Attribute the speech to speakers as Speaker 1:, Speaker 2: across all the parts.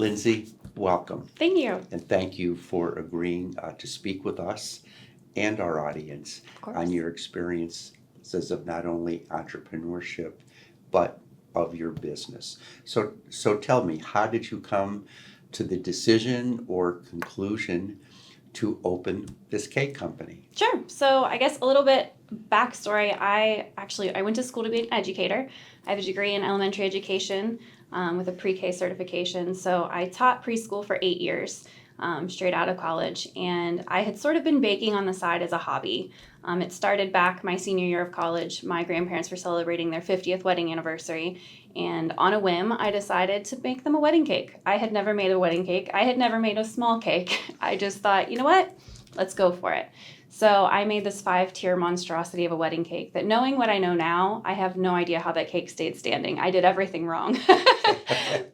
Speaker 1: Lindsey, welcome.
Speaker 2: Thank you.
Speaker 1: And thank you for agreeing to speak with us and our audience on your experiences of not only entrepreneurship, but of your business. So tell me, how did you come to the decision or conclusion to open this cake company?
Speaker 2: Sure. So I guess a little bit backstory. I went to school to be an educator. I have a degree in elementary education with a pre-K certification. So I taught preschool for 8 years, straight out of college. And I had sort of been baking on the side as a hobby. It started back my senior year of college. My grandparents were celebrating their 50th wedding anniversary. And on a whim, I decided to make them a wedding cake. I had never made a wedding cake. I had never made a small cake. I just thought, you know what? Let's go for it. So I made this 5-tier monstrosity of a wedding cake that, knowing what I know now, I have no idea how that cake stayed standing. I did everything wrong.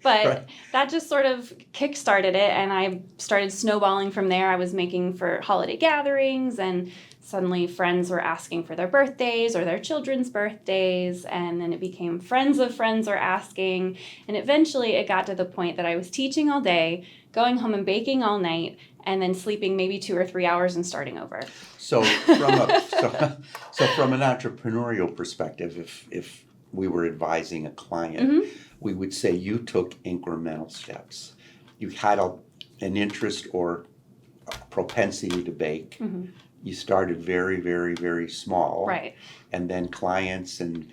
Speaker 2: But that just sort of kick-started it, and I started snowballing from there. I was making for holiday gatherings, and suddenly friends were asking for their birthdays or their children's birthdays, and then it became friends of friends were asking, and eventually it got to the point that I was teaching all day, going home and baking all night, and then sleeping maybe 2 or 3 hours and starting over.
Speaker 1: So from an entrepreneurial perspective, if we were advising a client, we would say you took incremental steps. You had an interest or a propensity to bake. You started very, very, very small.
Speaker 2: Right.
Speaker 1: And then clients and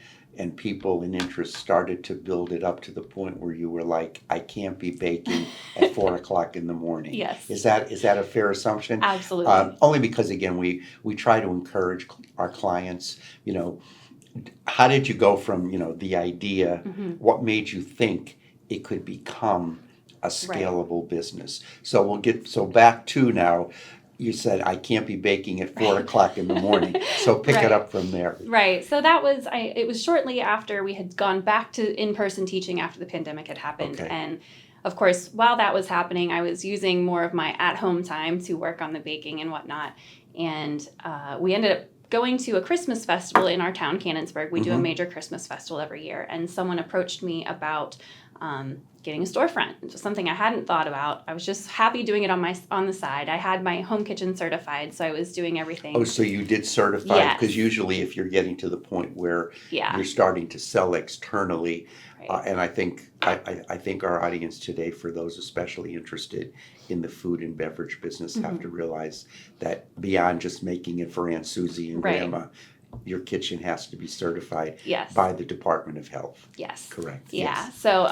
Speaker 1: people in interest started to build it up to the point where you were like, I can't be baking at 4 o'clock in the morning.
Speaker 2: Yes.
Speaker 1: Is that a fair assumption?
Speaker 2: Absolutely.
Speaker 1: Only because, again, we try to encourage our clients, how did you go from, the idea, what made you think it could become a scalable business? So back to now, you said, I can't be baking at 4 o'clock in the morning. So pick it up from there.
Speaker 2: Right. So it was shortly after we had gone back to in-person teaching after the pandemic had happened.
Speaker 1: Okay.
Speaker 2: And of course, while that was happening, I was using more of my at-home time to work on the baking and whatnot. And we ended up going to a Christmas festival in our town, Canonsburg. We do a major Christmas festival every year. And someone approached me about getting a storefront, which was something I hadn't thought about. I was just happy doing it on the side. I had my home kitchen certified, so I was doing everthing.
Speaker 1: Oh, so you did certified?
Speaker 2: Yes.
Speaker 1: Because usually if you're getting to the point where you're starting to sell externally, and I think our audience today, for those especially interested in the food and beverage business, have to realize that beyond just making it for Aunt Susie and Grandma, your kitchen has to be certified by the Department of Health.
Speaker 2: Yes.
Speaker 1: Correct.
Speaker 2: Yeah.
Speaker 1: Yes.
Speaker 2: So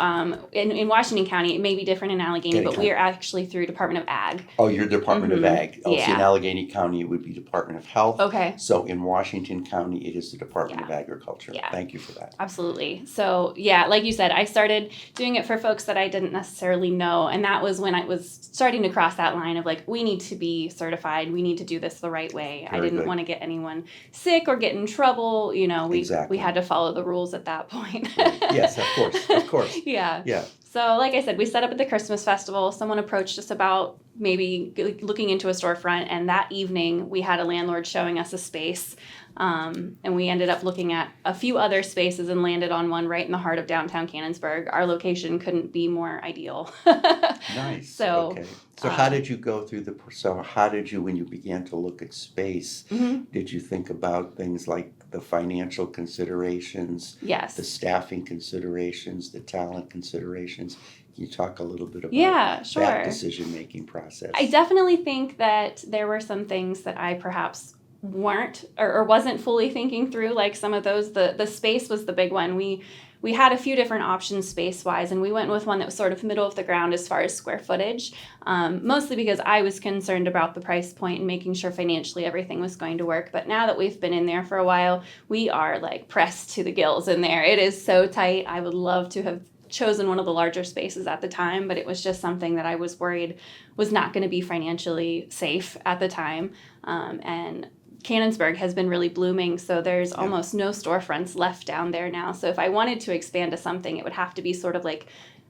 Speaker 2: in Washington County, it may be different in Allegheny, but we are actually through Department of Ag.
Speaker 1: Oh, you're Department of Ag. Oh,
Speaker 2: Yeah.
Speaker 1: so in Allegheny County, it would be Department of Health.
Speaker 2: Okay.
Speaker 1: So in Washington County, it is the Department of Agriculture.
Speaker 2: Yeah.
Speaker 1: Thank you for that.
Speaker 2: Absolutely. So like you said, I started doing it for folks that I didn't necessarily know. And that was when I was starting to cross that line of like, we need to be certified. We need to do this the right way. I didn't want to get anyone sick or get in trouble. We had to follow the rules at that point.
Speaker 1: Yes, of course.
Speaker 2: Yeah.
Speaker 1: Yeah.
Speaker 2: So like I said, we set up at the Christmas festival. Someone approached us about maybe looking into a storefront. And that evening, we had a landlord showing us a space. And we ended up looking at a few other spaces and landed on one right in the heart of downtown Canonsburg. Our location couldn't be more ideal.
Speaker 1: Nice.
Speaker 2: So,
Speaker 1: okay. So how did you go through when you began to look at space, did you think about things like the financial considerations, the staffing considerations, the talent considerations? Can you talk a little bit about that decision-making process? I
Speaker 2: definitely think that there were some things that I perhaps weren't or wasn't fully thinking through, like some of those. The space was the big one. We had a few different options space-wise, and we went with one that was sort of middle of the ground as far as square footage, mostly because I was concerned about the price point and making sure financially everything was going to work. But now that we've been in there for a while, we are like pressed to the gills in there. It is so tight. I would love to have chosen one of the larger spaces at the time, but it was just something that I was worried was not going to be financially safe at the time. And Canonsburg has been really blooming, so there's almost no storefronts left down there now. So if I wanted to expand to something, it would have to be sort of like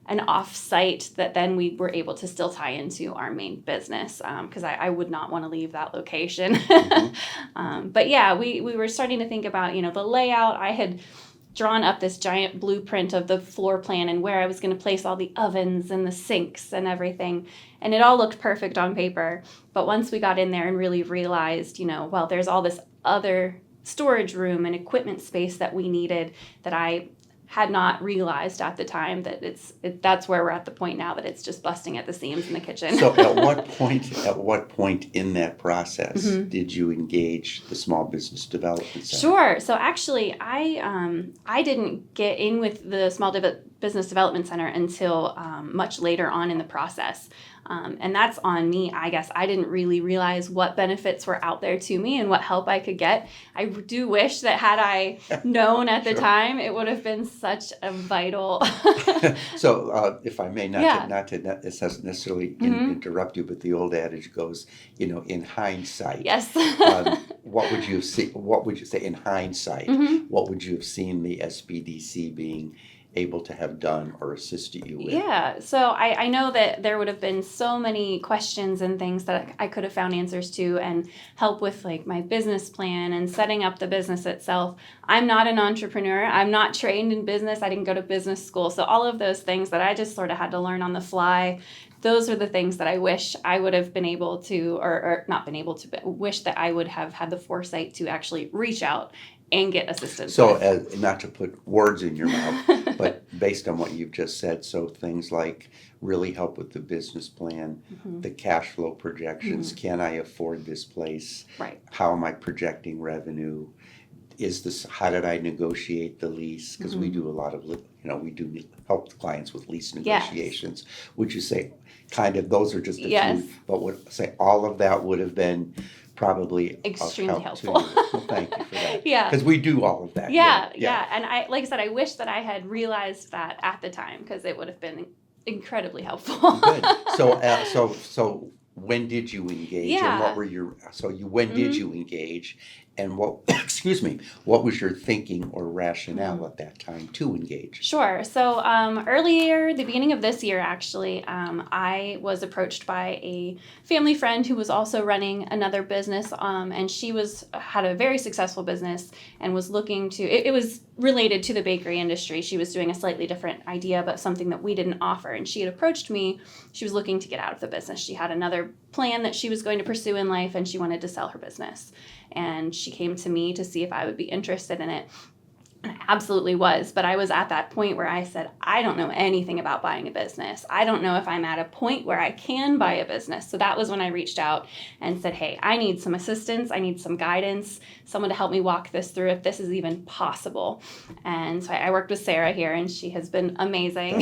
Speaker 2: an off-site that then we were able to still tie into our main business, because I would not want to leave that location. But yeah, we were starting to think about, the layout. I had drawn up this giant blueprint of the floor plan and where I was going to place all the ovens and the sinks and everything. And it all looked perfect on paper. But once we got in there and really realized, well, there's all this other storage room and equipment space that we needed that I had not realized at the time, that that's where we're at the point now that it's just busting at the seams in the kitchen.
Speaker 1: So at what point in that process did you engage the Small Business Development Center?
Speaker 2: Sure. So actually, I didn't get in with the Small Business Development Center until much later on in the process. And that's on me, I guess. I didn't really realize what benefits were out there to me and what help I could get. I do wish that had I known at the time, it would have been such a vital.
Speaker 1: So if I may, not to necessarily interrupt you, but the old adage goes, in hindsight.
Speaker 2: Yes.
Speaker 1: What would you say in hindsight? What would you have seen the SBDC being able to have done or assisted you with?
Speaker 2: Yeah, so I know that there would have been so many questions and things that I could have found answers to, and help with like my business plan and setting up the business itself. I'm not an entrepreneur. I'm not trained in business. I didn't go to business school. So all of those things that I just sort of had to learn on the fly, those are the things that I wish I would have been able to, or not been able to, but wish that I would have had the foresight to actually reach out and get assistance.
Speaker 1: So not to put words in your mouth, but based on what you've just said, so things like really help with the business plan, the cash flow projections, can I afford this place?
Speaker 2: Right.
Speaker 1: How am I projecting revenue? How did I negotiate the lease? Because we do a lot of, we do help the clients with lease negotiations. Yes. Would you say kind of those are just a few, but would say all of that would have been probably
Speaker 2: extremely helpful.
Speaker 1: Well, thank you for that.
Speaker 2: Yeah.
Speaker 1: Because we do all of that.
Speaker 2: Yeah. And like I said, I wish that I had realized that at the time, because it would have been incredibly helpful.
Speaker 1: Good. So when did you engage?
Speaker 2: Yeah.
Speaker 1: And what were when did you engage? And what was your thinking or rationale at that time to engage?
Speaker 2: Sure. So earlier, the beginning of this year, actually, I was approached by a family friend who was also running another business, and she had a very successful business and was looking to. It was related to the bakery industry. She was doing a slightly different idea, but something that we didn't offer. And she had approached me. She was looking to get out of the business. She had another plan that she was going to pursue in life, and she wanted to sell her business. And she came to me to see if I would be interested in it. I absolutely was, but I was at that point where I said, I don't know anything about buying a business. I don't know if I'm at a point where I can buy a business. So that was when I reached out and said, hey, I need some assistance. I need some guidance, someone to help me walk this through if this is even possible. And so I worked with Sarah here, and she has been amazing.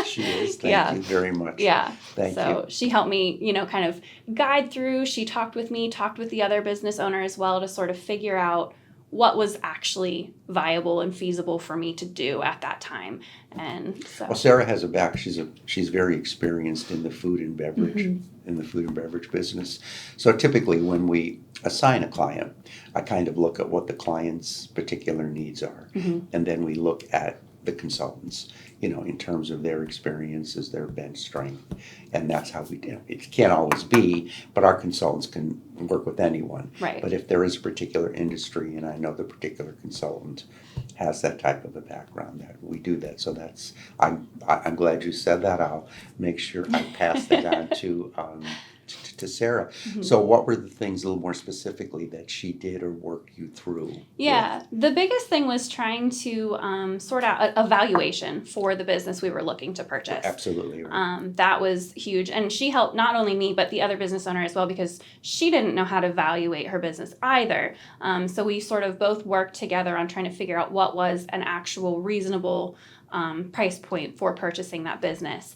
Speaker 1: She is. Thank you very much.
Speaker 2: Yeah.
Speaker 1: Thank you.
Speaker 2: So she helped me, kind of guide through. She talked with me, talked with the other business owner as well to sort of figure out what was actually viable and feasible for me to do at that time. And so,
Speaker 1: well, Sarah has a she's very experienced in the food and beverage business. So typically when we assign a client, I kind of look at what the client's particular needs are, and then we look at the consultants, in terms of their experiences, their bench strength, and that's how we do. It can't always be, but our consultants can work with anyone.
Speaker 2: Right.
Speaker 1: But if there is a particular industry, and I know the particular consultant has that type of a background, that we do that. So I'm glad you said that. I'll make sure I pass that on to Sarah. So what were the things a little more specifically that she did or worked you through?
Speaker 2: Yeah, the biggest thing was trying to sort out a valuation for the business we were looking to purchase.
Speaker 1: Absolutely. Right.
Speaker 2: That was huge. And she helped not only me, but the other business owner as well, because she didn't know how to evaluate her business either. So we sort of both worked together on trying to figure out what was an actual reasonable price point for purchasing that business.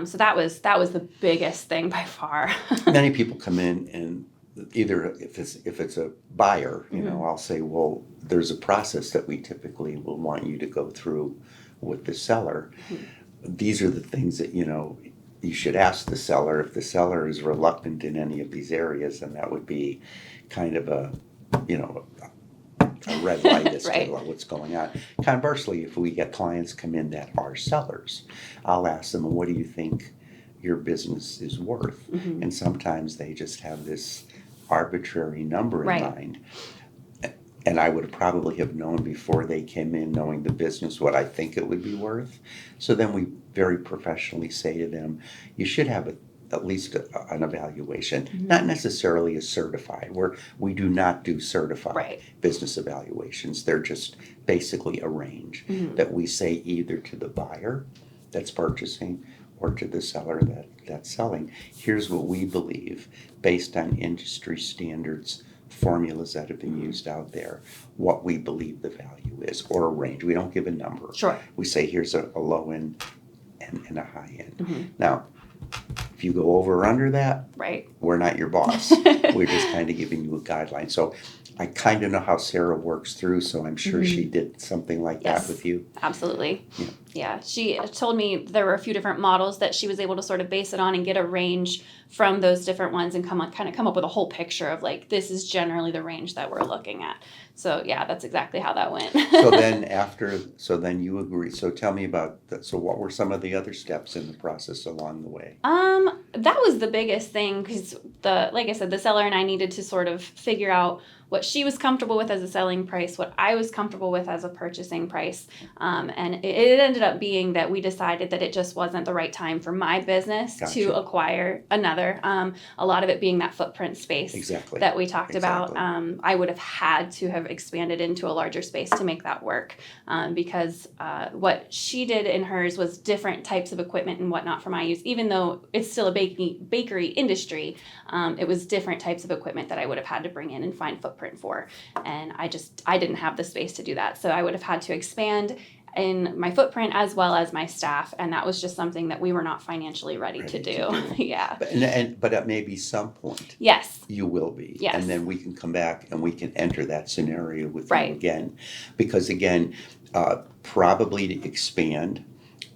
Speaker 2: So that was the biggest thing by far.
Speaker 1: Many people come in, and either if it's a buyer, I'll say, well, there's a process that we typically will want you to go through with the seller. These are the things that you should ask the seller. If the seller is reluctant in any of these areas, then that would be kind of a red light as
Speaker 2: right.
Speaker 1: to what's going on. Conversely, if we get clients come in that are sellers, I'll ask them, what do you think your business is worth? And sometimes they just have this arbitrary number in mind. and I would probably have known before they came in, knowing the business, what I think it would be worth. So then we very professionally say to them, you should have at least an evaluation, not necessarily a certified. We do not do certified business evaluations. They're just basically a range that we say either to the buyer that's purchasing or to the seller that's selling. Here's what we believe, based on industry standards, formulas that have been used out there, what we believe the value is, or a range. We don't give a number.
Speaker 2: Sure.
Speaker 1: We say here's a low end and a high end. Now, if you go over or under that, we're not your boss. We're just kind of giving you a guideline. So I kind of know how Sarah works through, so I'm sure she did something like that with you.
Speaker 2: Absolutely. Yeah. She told me there were a few different models that she was able to sort of base it on and get a range from those different ones and come up with a whole picture of like, this is generally the range that we're looking at. So yeah, that's exactly how that went.
Speaker 1: So then you agree. So tell me about that. So what were some of the other steps in the process along the way?
Speaker 2: That was the biggest thing because like I said, the seller and I needed to sort of figure out what she was comfortable with as a selling price, what I was comfortable with as a purchasing price. And it ended up being that we decided that it just wasn't the right time for my business to acquire another. A lot of it being that footprint space that we talked about. I would have had to have expanded into a larger space to make that work because what she did in hers was different types of equipment and whatnot for my use. Even though it's still a bakery industry, it was different types of equipment that I would have had to bring in and find footprint for, and I didn't have the space to do that, so I would have had to expand in my footprint as well as my staff, and that was just something that we were not financially ready to do. Yeah.
Speaker 1: But at maybe some point, you will be, and then we can come back and we can enter that scenario with you again, because again, probably to expand.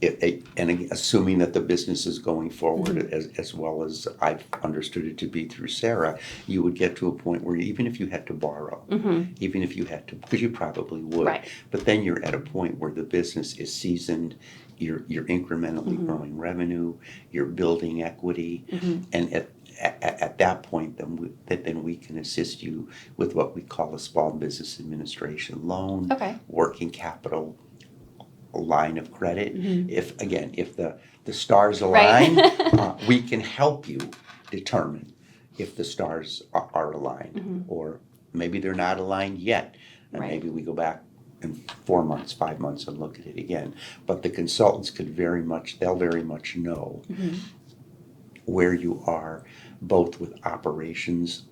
Speaker 1: And assuming that the business is going forward as well as I've understood it to be through Sarah, you would get to a point where even if you had to borrow, even if you had to, because you probably would, but then you're at a point where the business is seasoned, you're incrementally growing revenue, you're building equity, and at that point, then we can assist you with what we call a small business administration loan, working capital, a line of credit. If the stars align, we can help you determine if the stars are aligned, or maybe they're not aligned yet, and maybe we go back in 4 months, 5 months, and look at it again. But the consultants they'll very much know where you are, both with operations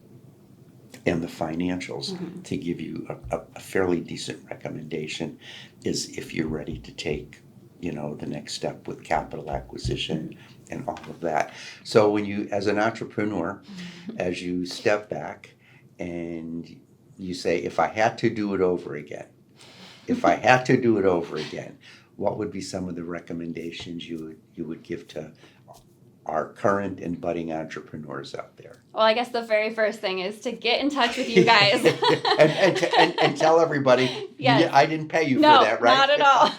Speaker 1: and the financials, to give you a fairly decent recommendation is if you're ready to take, the next step with capital acquisition and all of that. So when you, as an entrepreneur, as you step back and you say, if I had to do it over again, what would be some of the recommendations you would give to our current and budding entrepreneurs out there?
Speaker 2: Well, I guess the very first thing is to get in touch with you guys.
Speaker 1: and tell everybody, I didn't pay you for that, right?
Speaker 2: No, not at all.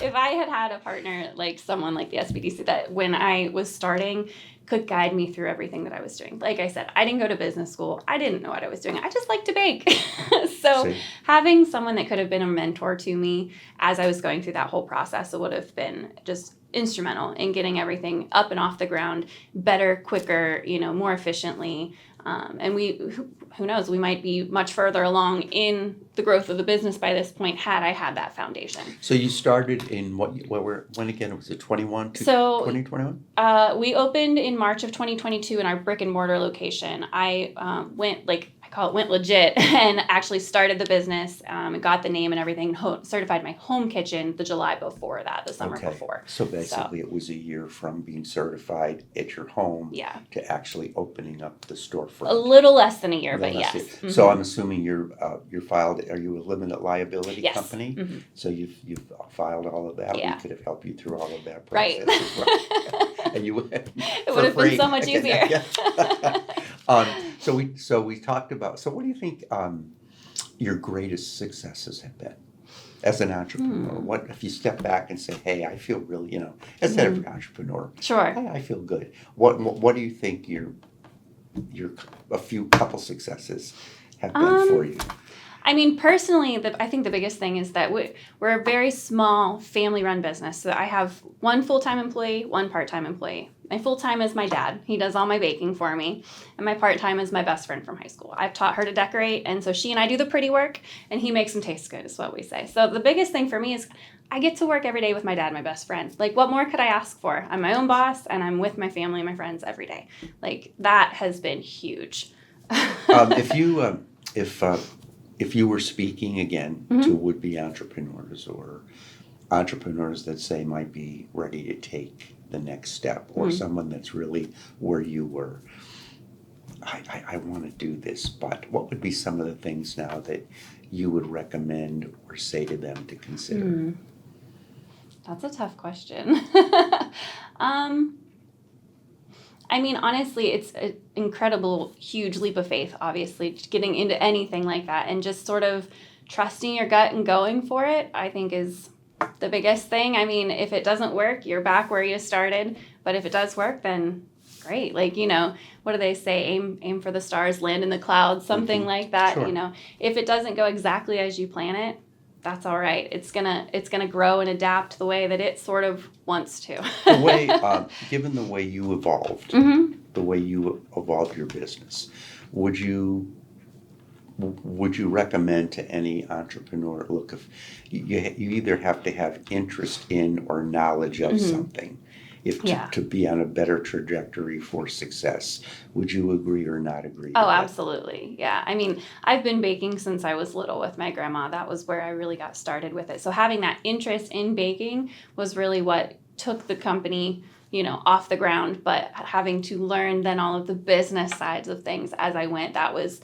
Speaker 2: If I had a partner like someone like the SBDC that when I was starting could guide me through everything that I was doing. Like I said, I didn't go to business school. I didn't know what I was doing. I just like to bake. So having someone that could have been a mentor to me as I was going through that whole process, it would have been just instrumental in getting everything up and off the ground better, quicker, more efficiently. And who knows, we might be much further along in the growth of the business by this point had I had that foundation.
Speaker 1: So you started in when again, was it 21 to 2021?
Speaker 2: We opened in March of 2022 in our brick and mortar location. I went legit and actually started the business and got the name and everything, certified my home kitchen the July before that, the summer before.
Speaker 1: So basically it was a year from being certified at your home to actually opening up the storefront.
Speaker 2: A little less than a year, but yes.
Speaker 1: So I'm assuming you're filed, are you a limited liability company? So you've filed all of that. We could have helped you through all of that process as well. And you would
Speaker 2: it would have been so much easier.
Speaker 1: So we talked about, so what do you think your greatest successes have been as an entrepreneur? What if you step back and say, hey, I feel really, as an entrepreneur, I feel good. What do you think your couple successes have been for you?
Speaker 2: I mean, personally, I think the biggest thing is that we're a very small family-run business. So I have one full-time employee, one part-time employee. My full-time is my dad. He does all my baking for me. And my part-time is my best friend from high school. I've taught her to decorate, and so she and I do the pretty work, and he makes them taste good, is what we say. So the biggest thing for me is I get to work every day with my dad, my best friend. Like, what more could I ask for? I'm my own boss, and I'm with my family and my friends every day. Like, that has been huge.
Speaker 1: If you were speaking again to would-be entrepreneurs or entrepreneurs that say might be ready to take the next step, or someone that's really where you were, I want to do this, but what would be some of the things now that you would recommend or say to them to consider?
Speaker 2: That's a tough question. I mean, honestly, it's an incredible, huge leap of faith, obviously, getting into anything like that, and just sort of trusting your gut and going for it, I think is the biggest thing. I mean, if it doesn't work, you're back where you started, but if it does work, then great. Like, what do they say? Aim for the stars, land in the clouds, something like that.
Speaker 1: Sure.
Speaker 2: If it doesn't go exactly as you plan it, that's all right. It's gonna grow and adapt the way that it sort of wants to.
Speaker 1: Given the way you evolved, the way you evolved your business, would you recommend to any entrepreneur, look, if you either have to have interest in or knowledge of something, to be on a better trajectory for success, would you agree or not agree?
Speaker 2: Oh, absolutely. Yeah. I mean, I've been baking since I was little with my grandma. That was where I really got started with it. So having that interest in baking was really what took the company, off the ground. But having to learn then all of the business sides of things as I went, that was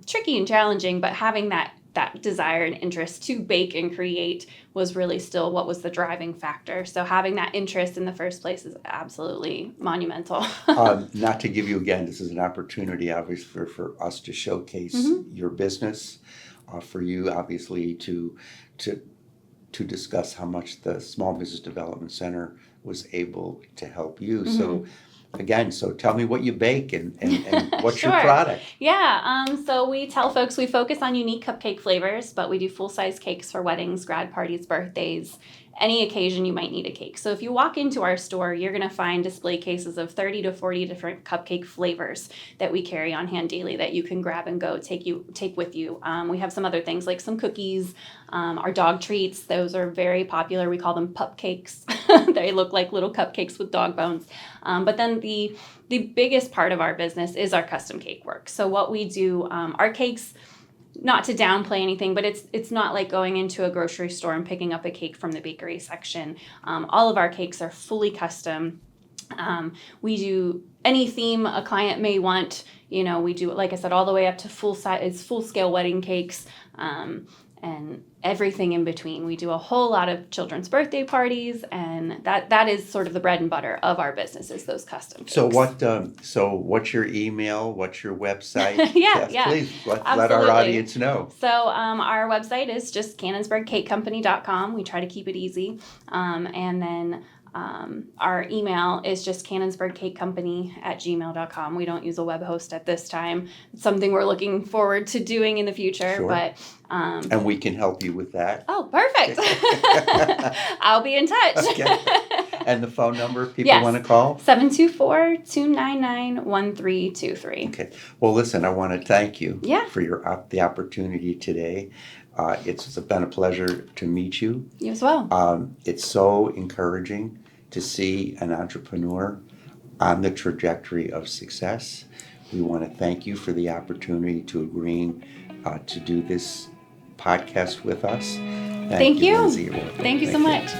Speaker 2: tricky and challenging. But having that desire and interest to bake and create was really still what was the driving factor. So having that interest in the first place is absolutely monumental.
Speaker 1: Not to give you, again, this is an opportunity, obviously, for us to showcase your business, for you, obviously, to discuss how much the Small Business Development Center was able to help you. So again, so tell me what you bake and what's your product.
Speaker 2: Yeah, so we tell folks we focus on unique cupcake flavors, but we do full-size cakes for weddings, grad parties, birthdays, any occasion you might need a cake. So if you walk into our store, you're going to find display cases of 30 to 40 different cupcake flavors that we carry on hand daily that you can grab and go take with you. We have some other things like some cookies, our dog treats. Those are very popular. We call them pup cakes. They look like little cupcakes with dog bones. But then the biggest part of our business is our custom cake work. So what we do, our cakes, not to downplay anything, but it's not like going into a grocery store and picking up a cake from the bakery section. All of our cakes are fully custom. We do any theme a client may want. We do, like I said, all the way up to full scale wedding cakes, and everything in between. We do a whole lot of children's birthday parties, and that is sort of the bread and butter of our business, is those custom cakes.
Speaker 1: So what's your email? What's your website?
Speaker 2: Yeah.
Speaker 1: Please let our audience know.
Speaker 2: So our website is just canonsburgcakecompany.com. We try to keep it easy. And then our email is just canonsburgcakecompany@gmail.com. We don't use a web host at this time. It's something we're looking forward to doing in the future.
Speaker 1: Sure.
Speaker 2: But
Speaker 1: and we can help you with that.
Speaker 2: Oh, perfect. I'll be in touch.
Speaker 1: Okay. And the phone number if people want to call?
Speaker 2: 724-299-1323.
Speaker 1: Okay. Well, listen, I want to thank you for the opportunity today. It's been a pleasure to meet you.
Speaker 2: You as well.
Speaker 1: It's so encouraging to see an entrepreneur on the trajectory of success. We want to thank you for the opportunity to agreeing to do this podcast with us.
Speaker 2: Thank you.
Speaker 1: Lindsey.
Speaker 2: Thank you so much.